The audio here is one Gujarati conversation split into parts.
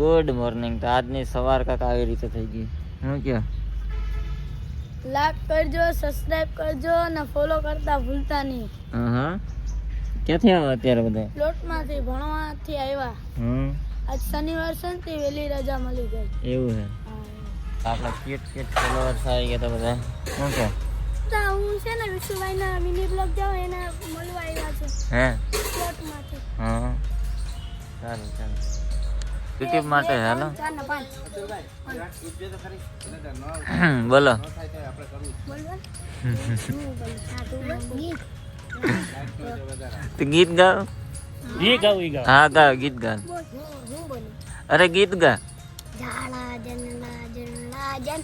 Good morning. તો આજની સવાર કાંક આવી રીતે થઈ ગઈ. હું કે લાઈક કરજો, સબસ્ક્રાઇબ કરજો અને ફોલો કરતા ભૂલતા નહીં. હા ક્યાંથી આવો અત્યારે બધા? પ્લોટમાંથી ભણવાથી આવ્યા. આજ શનિવાર છે ને તે વહેલી રજા મળી ગઈ. એવું છે. આપણા ક્યુટ ફોલોઅર્સ આવી ગયા તો બધા. શું કે હું છે ને વિશુભાઈના મિની બ્લોગ જાવ એના મળવા આવ્યા છે. હે પ્લોટમાંથી. હા ચાલો યુટ્યુબ માટે હાલો 4 ને 5 બોલો. તો ગીત ગાઓ. હા ગાઓ, ગીત ગાઓ. અરે ગીત ગા. જાણા જનના જન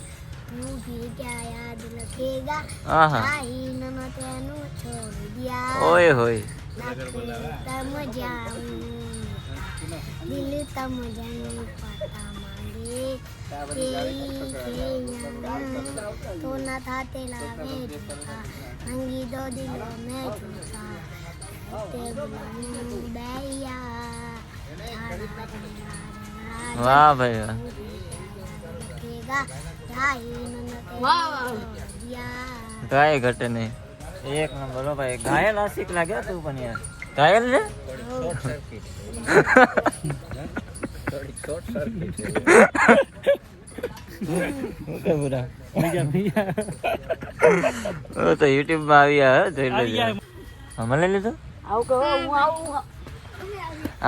નું ભી ક્યાં યાદ લખેગા. આહા આહી નન તેનું છોડ દિયા. ઓય હોય તમ જાઉં દિલ તમ જાઉં પાતા માંગે तो न था तेला में झूठा मंगी दो दिलों में झूठा ते बुलाने बैया વાહ ભાઈ વાહ. કાંઈ ઘટે નહીં. એક નંબર હો ભાઈ. ઘાયલ આશિક લાગ્યો તું પણ યાર. ઘાયલ છે. તો યુટ્યુબ માં આવ્યા જોઈ લેજો. અમે લઈ લીધું.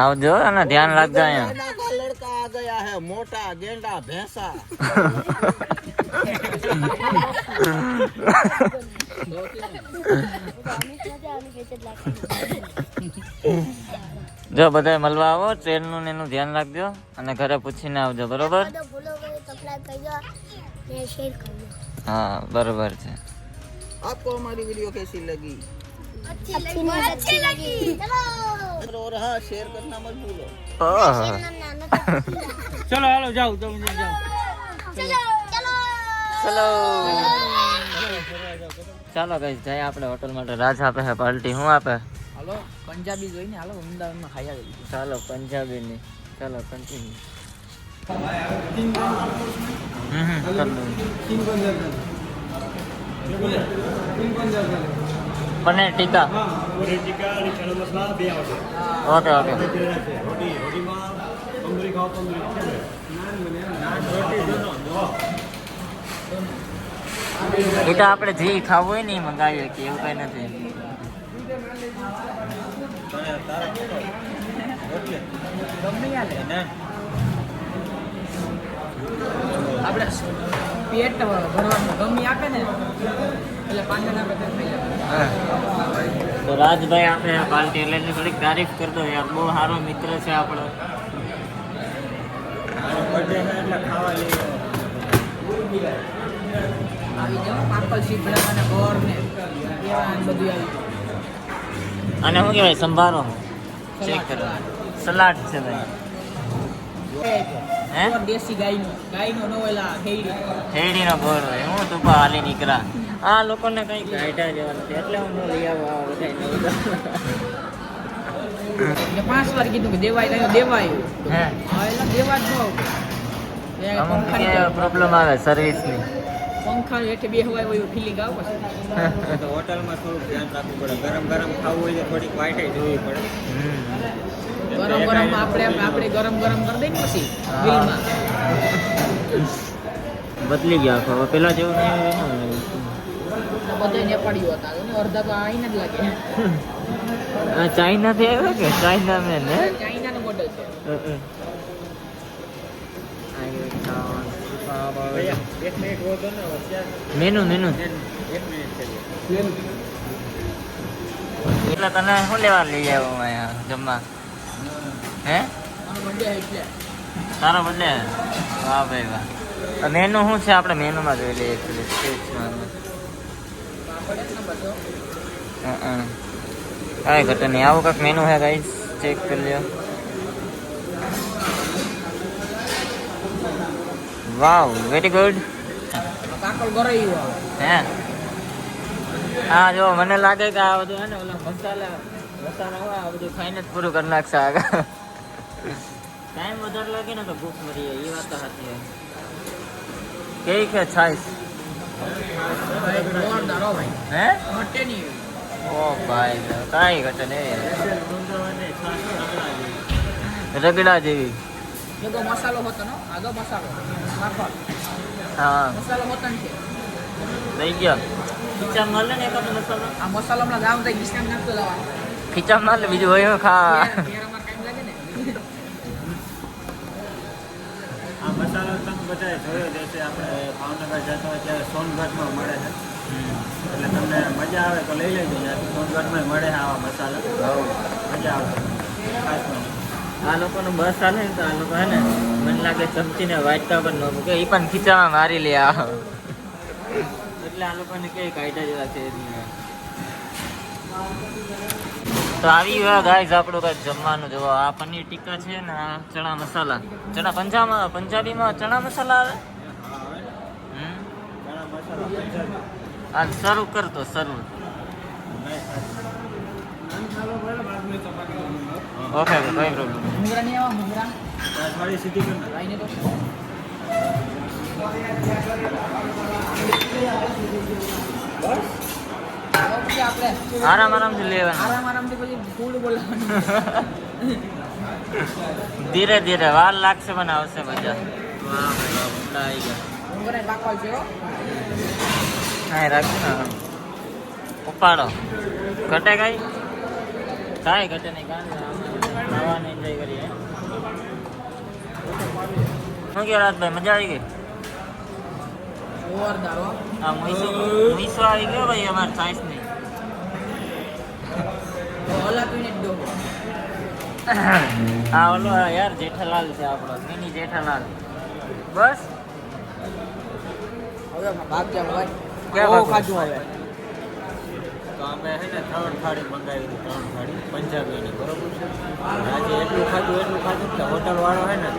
આવજો અને ધ્યાન રાખજો અહીંયા. लड़का आ गया है मोटा गेंडा भैंसा. જો બધા મળવા આવો. ટ્રેન નું ને એનું ધ્યાન રાખજો અને ઘરે પૂછીને આવજો. બરોબર? હા બરોબર છે. आपको हमारी वीडियो कैसी लगी? अच्छी लगी चलो और हाँ शेयर करना मत भूलो. चलो हेलो जाओ तुम जाओ चलो ચલો ચાલો કઈ જાય આપણે હોટલ માટે. રાજ આપે છે પાર્ટી. શું આપે? હાલો પંજાબી જોઈને હાલો અમદાવાદમાં ખાઈ આવી. ચાલો પંજાબી ની. ચાલો continue. Paneer tikka. Okay okay. એ તો આપણે જે ખાવું હોય ને એ મંગાવીએ કે એવું કઈ નથી. આપણે પેટ ભરવાનું ગમી આપે ને એટલે પાંચ તો રાજભાઈ આપણે પાર્ટી એટલે એની થોડીક તારીફ કરી દો યાર. બહુ સારો મિત્ર છે આપણો. આવી જાવ પાપલ સીપડા અને ગોળ ને બધું આવી. અને શું કહેવાય સંભારો ચેક કરો. સલાડ છે ભાઈ. હે દેશી ગાયનો નવેલા શેરડીનો ગોળ હોય. હું તું પણ હાલી નીકળા. આ લોકોને કઈ ગાઈડા જેવા નથી એટલે હું લઈ આવું આ બધા. 5 વાર કીધું કે દેવાય દેવાય. હે હા એટલે દેવા જ ન અમુક પ્રોબ્લેમ આવે સર્વિસની. પંખા હેઠે બેહવાય એવું ફિલિંગ આવે પછી. તો હોટલમાં થોડુંક ધ્યાન રાખવું પડે. ગરમ ખાવું હોય તો થોડીક વાઈટ જોવી પડે. ગરમ આપણે ગરમ કરી દઈએ ને પછી બિલમાં બદલી ગયા આખો. હવે પેલા જેવું નહીં હોય ને. બધા નેપાળીઓ હતા અને અડધા તો આઈને જ લાગે. ચાઇનાથી આવ્યો કે ચાઇના મેન હે? ચાઇનાનો મોડલ છે. એક મિનિટ હોતો ને મેનુ એક મિનિટ કરીએ. એટલે તને શું લેવા લઈ આવ્યો અહીંયા જમવા? હે આનો બર્થડે એટલે તારો બર્થડે? વાહ ભાઈ વાહ. મેનુ શું છે આપણે મેનુમાં જોઈ લઈએ એકચ્યુઅલી સ્ટેટ્સમાં. કાંઈ ઘટે નહીં. આવું કાંઈક મેનુ હે ગાઈસ, ચેક કરી લ્યો. Wow very good. કાકલ ગરાયું હે હા જો મને લાગે કે આ બધું હે ને ઓલા મસાલા હોય આ બધું ખાઈને જ પૂરું કરી નાખશે આગળ. ટાઈમ વધારે લાગે ને તો ભૂખ મરી જાય એ વાત તો સાચી છે કેવી કે છાઈસ ભાઈ જોરદાર હો ભાઈ હે ઘટે નહીં ઓ ભાઈ કાંઈ ઘટે ને રગડા જેવી એગો મસાલો હોતો ને આગો મસાલો નાખો હા મસાલો હોતો ને લઈ ગયો ખીચા મળે ને એકાદ મસાલો આ મસાલો હમણાં ગામ થઈ ડિસ્કાઉન્ટ નાખતો જવાનું ખીચા મળે બીજું હોય ખા કેરામાં ટાઈમ લાગે ને આ મસાલો તમે બધાએ જોયો જ હશે. આપણે ભાવનગર જતા હોય ત્યારે સોનગઢમાં મળે છે. એટલે તમને મજા આવે તો લઈ લેજો. ત્યાંથી સોનગઢમાં મળે છે આવા મસાલા. મજા આવે ખાસ મને. આ લોકોનું બસ ચાલે ને તો આ લોકો હે ને મને લાગે ચમચીને વાટતા પણ ન મૂકે એ પણ ખીચામાં મારી લે આ એટલે આ લોકોને કઈ કાયદા જેવા છે જ નહીં. તો આવી ગયા ગાઈઝ આપણું કંઈક જમવાનું જોવો. આ પનીર ટીક્કા છે ને આ ચણા મસાલા પંજાબીમાં ચણા મસાલા આવે. ઘણા મસાલા પંજાબી. આ શરૂ કરતો શરૂ ઓકે કોઈ પ્રોબ્લેમ મુંગરા નહીં આવા મુંગરા થોડી સીધી કરી નાખ. આઈને તો હવે પછી આપણે આરામથી લેવાનું આરામથી પછી ફૂડ બોલાવવાનું ધીરે ધીરે વાર લાગશે પણ આવશે મજા. વાહ ભાઈ વાહ, ભૂંડા આવી ગયા. મુંગરા પાકવા છે હો હા રાખજો ને ઉપાડો ઘટે કાંઈ ઘટે નહીં ખાવાનું એન્જોય કરીએ. શું કે રાતભાઈ મજા આવી ગઈ. જોરદાર હો આ મુઈસો આવી ગયો ભાઈ અમારે સાઈઝ નહીં. ઓલા પીને જ દો આ ઓલો યાર જેઠાલાલ છે આપણો મિની જેઠાલાલ. બસ હવે ભાગ ગયા ભાઈ ક્યાં બહુ ભાગવું? ખાધું હવે તો અમે છે ને 3 થાળી મંગાવી હતી. 3 થાળી પંજાબીની. બરોબર છે. આજે એટલું ખાધું કે હોટલવાળો છે ને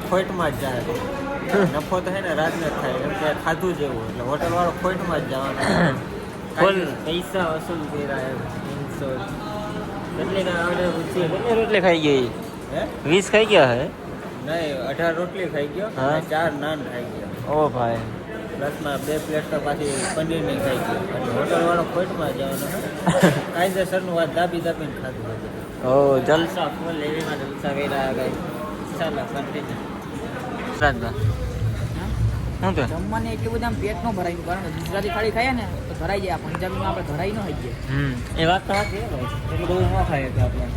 ખોટમાં જ જાય. નફો તો છે ને રાતને જ થાય. એમ કે ખાધું જેવું એટલે હોટલવાળો ખોટમાં જ જવાનો. ફૂલ પૈસા વસૂલ કર્યા એમ 300 કેટલી આવડે પૂછીએ કેટલી રોટલી ખાઈ ગઈ. હે 20 ખાઈ ગયા હે. નહીં 18 રોટલી ખાઈ ગયો હા. અને 4 નાન ખાઈ ગયો. ઓ ભાઈ પ્લસમાં 2 પ્લેટ તો પાછી પનીરની ખાઈ ગયો. એટલે હોટલવાળો ખોટમાં જ જવાનો. કાયદેસરનું વાત દાબીને ખાધું હતું. ઓ જલસા ફૂલ એવીમાં જલસા કર્યા ગઈ. ચાલો કન્ટિન્યુ. રાજભાઈ શું કે જમવાની એટલું બધું આમ પેટ નો ભરાય કારણ કે ગુજરાતી થાળી ખાઈએ ને તો ભરાઈ જાય પંજાબીમાં આપણે ભરાઈ ન થઈ જાય એ વાત તો સાચી હે ભાઈ. એટલું બધું ન ખાય કે આપણે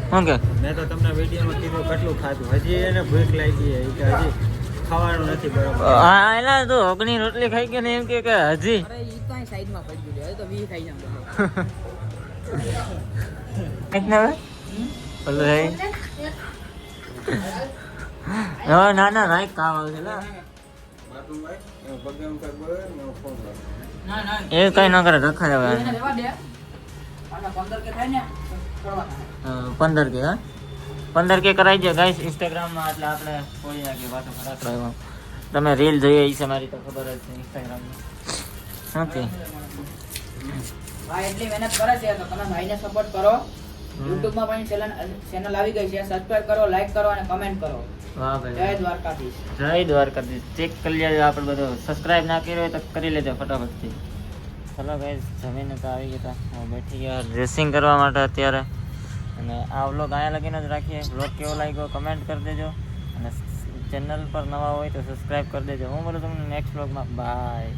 શું કે મેં તો તમને વિડીયોમાં કીધું કેટલું ખાધું. હજી એને ભૂખ લાગી છે. કે હજી ખાવાનું નથી બરોબર. હા એલા તો ઓગણી રોટલી ખાઈ ગયા ને એમ કે હજી અરે ઈ તો અહીં સાઈડમાં પડી ગયું હવે તો 20 ખાઈ જામ બોલો ભાઈ હા ના ના રાઈટ કામ આવશે લા ના ના એ કઈ ન કરે રખાય હવે એને લેવા દે આના 15 કે થાય ને છોડવાના 15 કે હા 15 કે કરાઈ જાય ગાઈસ ઇન્સ્ટાગ્રામમાં એટલે આપણે કોઈ નાખીએ પાછો ખરાબ રહ્યો. તમે રીલ જોઈએ છે મારી તો ખબર જ છે ઇન્સ્ટાગ્રામમાં. ઓકે ભાઈ એટલી મહેનત કરે છે તો તમે ભાઈને સપોર્ટ કરો YouTube માં પણ ચેનલ આવી ગઈ છે સબસ્ક્રાઇબ કરો લાઈક કરો અને કમેન્ટ કરો વાહ જય ભાઈ દ્વારકાધીશ જય દ્વારકાધીશ. ચેક કરી લેજો આપણે બધું સબસ્ક્રાઇબ ના કર્યો હોય તો કરી લેજો ફટાફટથી. ચલો ગાઈસ જમીને તો આવી ગયા હતા બેઠી ગયા ડ્રેસિંગ કરવા માટે અત્યારે. અને આ વ્લોગ અહીંયા લગીને જ રાખીએ. વ્લોગ કેવો લાગ્યો કમેન્ટ કરી દેજો અને ચેનલ પર નવા હોય તો સબસ્ક્રાઇબ કરી દેજો. હું બોલું તમને નેક્સ્ટ વ્લોગમાં બાય.